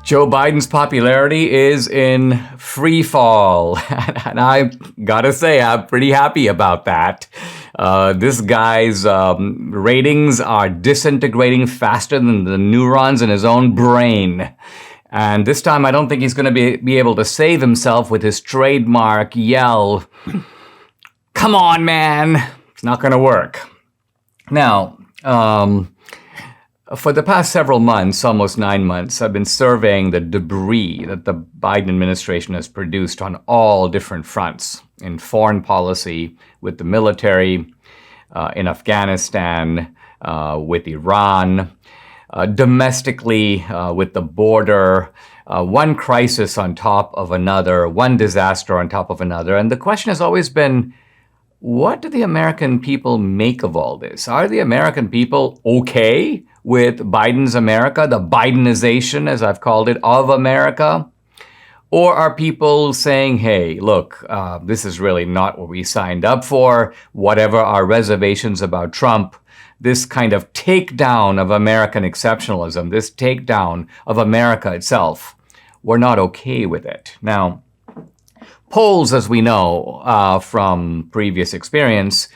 Joe Biden's popularity is in free fall. And I gotta say, I'm pretty happy about that. This guy's ratings are disintegrating faster than the neurons in his own brain. And this time, I don't think he's going to be able to save himself with his trademark yell, "Come on, man!" It's not going to work. Now, for the past several months, almost 9 months, I've been surveying the debris that the Biden administration has produced on all different fronts, in foreign policy, with the military, in Afghanistan, with Iran, domestically, with the border, one crisis on top of another, one disaster on top of another. And the question has always been, what do the American people make of all this? Are the American people okay with Biden's America, the Bidenization, as I've called it, of America? Or are people saying, hey, look, this is really not what we signed up for, whatever our reservations about Trump, this kind of takedown of American exceptionalism, this takedown of America itself, we're not okay with it. Now, polls, as we know from previous experience,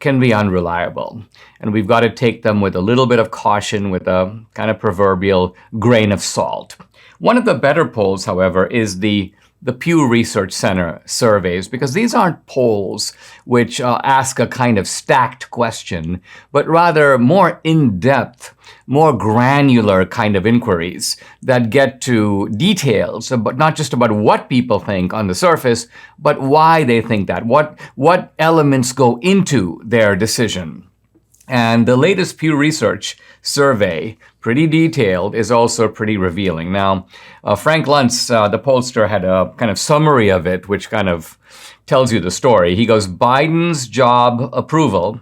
can be unreliable. And we've got to take them with a little bit of caution, with a kind of proverbial grain of salt. One of the better polls, however, is the Pew Research Center surveys, because these aren't polls which ask a kind of stacked question, but rather more in-depth, more granular kind of inquiries that get to details, but not just about what people think on the surface, but why they think that, what elements go into their decision. And the latest Pew Research survey, pretty detailed, is also pretty revealing. Now, Frank Luntz, the pollster, had a kind of summary of it, which kind of tells you the story. He goes, Biden's job approval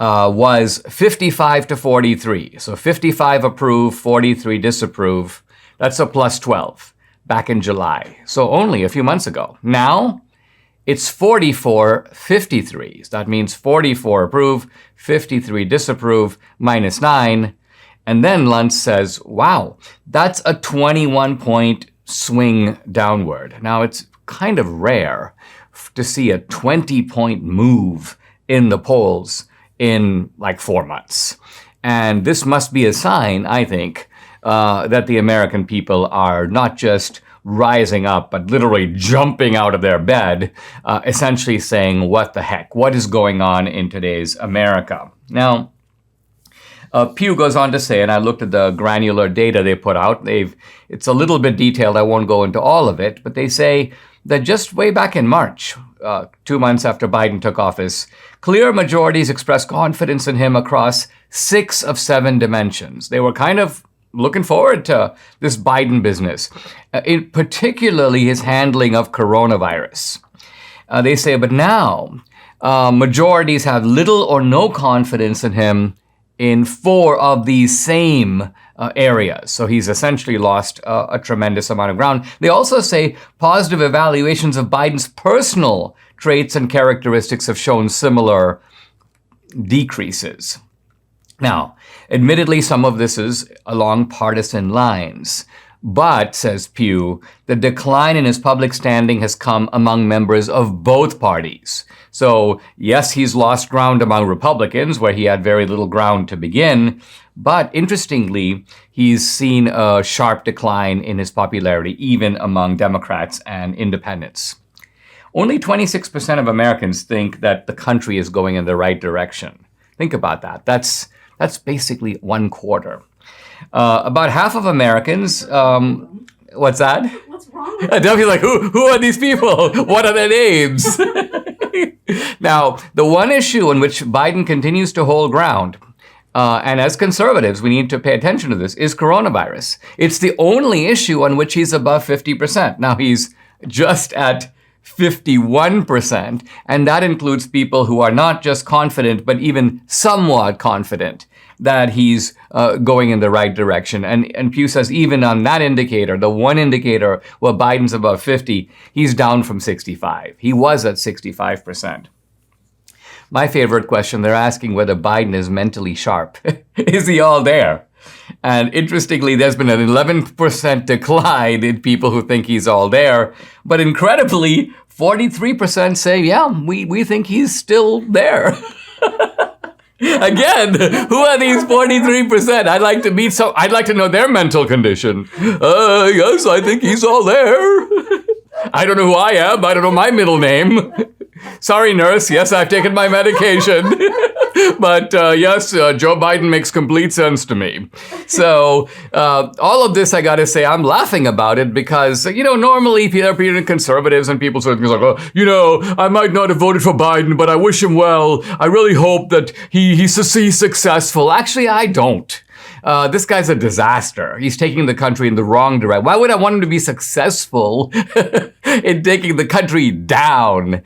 was 55 to 43. So 55 approve, 43 disapprove. That's a plus 12 back in July. So only a few months ago. Now, it's 44-53. So that means 44 approve, 53 disapprove, minus 9. And then Luntz says, wow, that's a 21-point swing downward. Now, it's kind of rare to see a 20-point move in the polls in like 4 months. And this must be a sign, I think, that the American people are not just rising up, but literally jumping out of their bed, essentially saying, what the heck? What is going on in today's America? Now, Pew goes on to say, and I looked at the granular data they put out. It's a little bit detailed. I won't go into all of it, but they say that just way back in March, 2 months after Biden took office, clear majorities expressed confidence in him across 6 of 7 dimensions. They were kind of looking forward to this Biden business, particularly his handling of coronavirus. They say, but now majorities have little or no confidence in him in 4 of these same areas. So he's essentially lost a tremendous amount of ground. They also say positive evaluations of Biden's personal traits and characteristics have shown similar decreases. Now, admittedly, some of this is along partisan lines. But, says Pew, the decline in his public standing has come among members of both parties. So, yes, he's lost ground among Republicans, where he had very little ground to begin. But interestingly, he's seen a sharp decline in his popularity, even among Democrats and independents. Only 26% of Americans think that the country is going in the right direction. Think about that. That's basically 1/4. About half of Americans, what's that? What's wrong with They'll be like, who are these people? What are their names? Now, the one issue in which Biden continues to hold ground, and as conservatives, we need to pay attention to this, is coronavirus. It's the only issue on which he's above 50%. Now, he's just at 51%, and that includes people who are not just confident, but even somewhat confident that he's going in the right direction. And Pew says even on that indicator, the one indicator where Biden's above 50, he's down from 65. He was at 65%. My favorite question, they're asking whether Biden is mentally sharp. Is he all there? And interestingly, there's been an 11% decline in people who think he's all there. But incredibly, 43% say, yeah, we think he's still there. Again, who are these 43%? I'd like to know their mental condition. Yes, I think he's all there. I don't know who I am. I don't know my middle name. Sorry, nurse. Yes, I've taken my medication. But yes, Joe Biden makes complete sense to me. So all of this, I got to say, I'm laughing about it because, normally there are conservatives and people say things like, I might not have voted for Biden, but I wish him well. I really hope that he's successful. Actually, I don't. This guy's a disaster. He's taking the country in the wrong direction. Why would I want him to be successful in taking the country down?